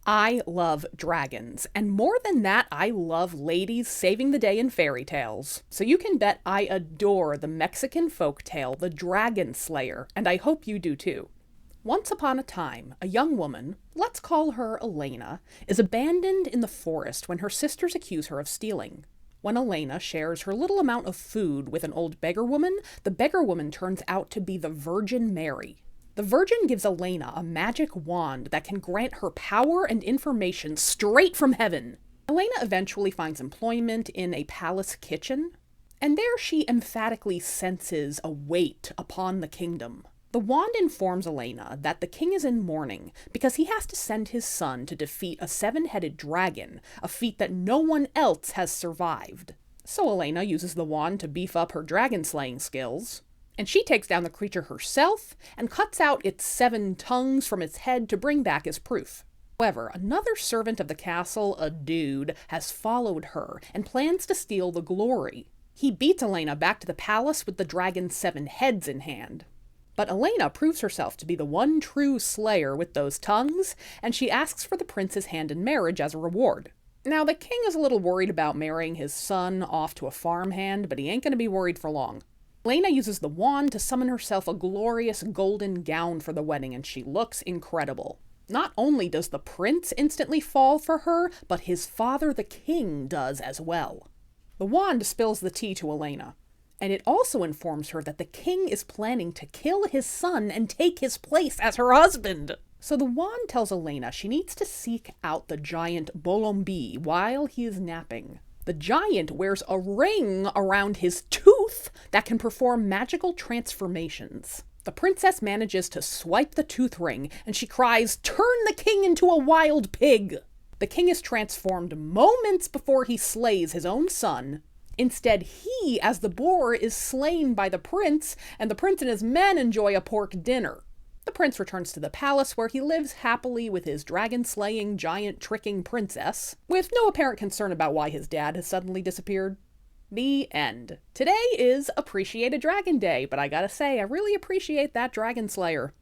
I love dragons, and more than that, I love ladies saving the day in fairy tales. So you can bet I adore the Mexican folktale, The Dragon Slayer, and I hope you do too. Once upon a time, a young woman, let's call her Elena, is abandoned in the forest when her sisters accuse her of stealing. When Elena shares her little amount of food with an old beggar woman, the beggar woman turns out to be the Virgin Mary. The Virgin gives Elena a magic wand that can grant her power and information straight from heaven. Elena eventually finds employment in a palace kitchen, and there she emphatically senses a weight upon the kingdom. The wand informs Elena that the king is in mourning because he has to send his son to defeat a seven-headed dragon, a feat that no one else has survived. So Elena uses the wand to beef up her dragon-slaying skills, and she takes down the creature herself and cuts out its 7 tongues from its head to bring back as proof. However, another servant of the castle, a dude, has followed her and plans to steal the glory. He beats Elena back to the palace with the dragon's 7 heads in hand. But Elena proves herself to be the one true slayer with those tongues, and she asks for the prince's hand in marriage as a reward. Now, the king is a little worried about marrying his son off to a farmhand, but he ain't going to be worried for long. Elena uses the wand to summon herself a glorious golden gown for the wedding, and she looks incredible. Not only does the prince instantly fall for her, but his father, the king, does as well. The wand spills the tea to Elena, and it also informs her that the king is planning to kill his son and take his place as her husband. So the wand tells Elena she needs to seek out the giant Bolombi while he is napping. The giant wears a ring around his tooth that can perform magical transformations. The princess manages to swipe the tooth ring, and she cries, "Turn the king into a wild pig!" The king is transformed moments before he slays his own son. Instead, he, as the boar, is slain by the prince, and the prince and his men enjoy a pork dinner. The prince returns to the palace where he lives happily with his dragon-slaying, giant-tricking princess, with no apparent concern about why his dad has suddenly disappeared. The end. Today is Appreciate a Dragon Day, but I gotta say, I really appreciate that Dragon Slayer.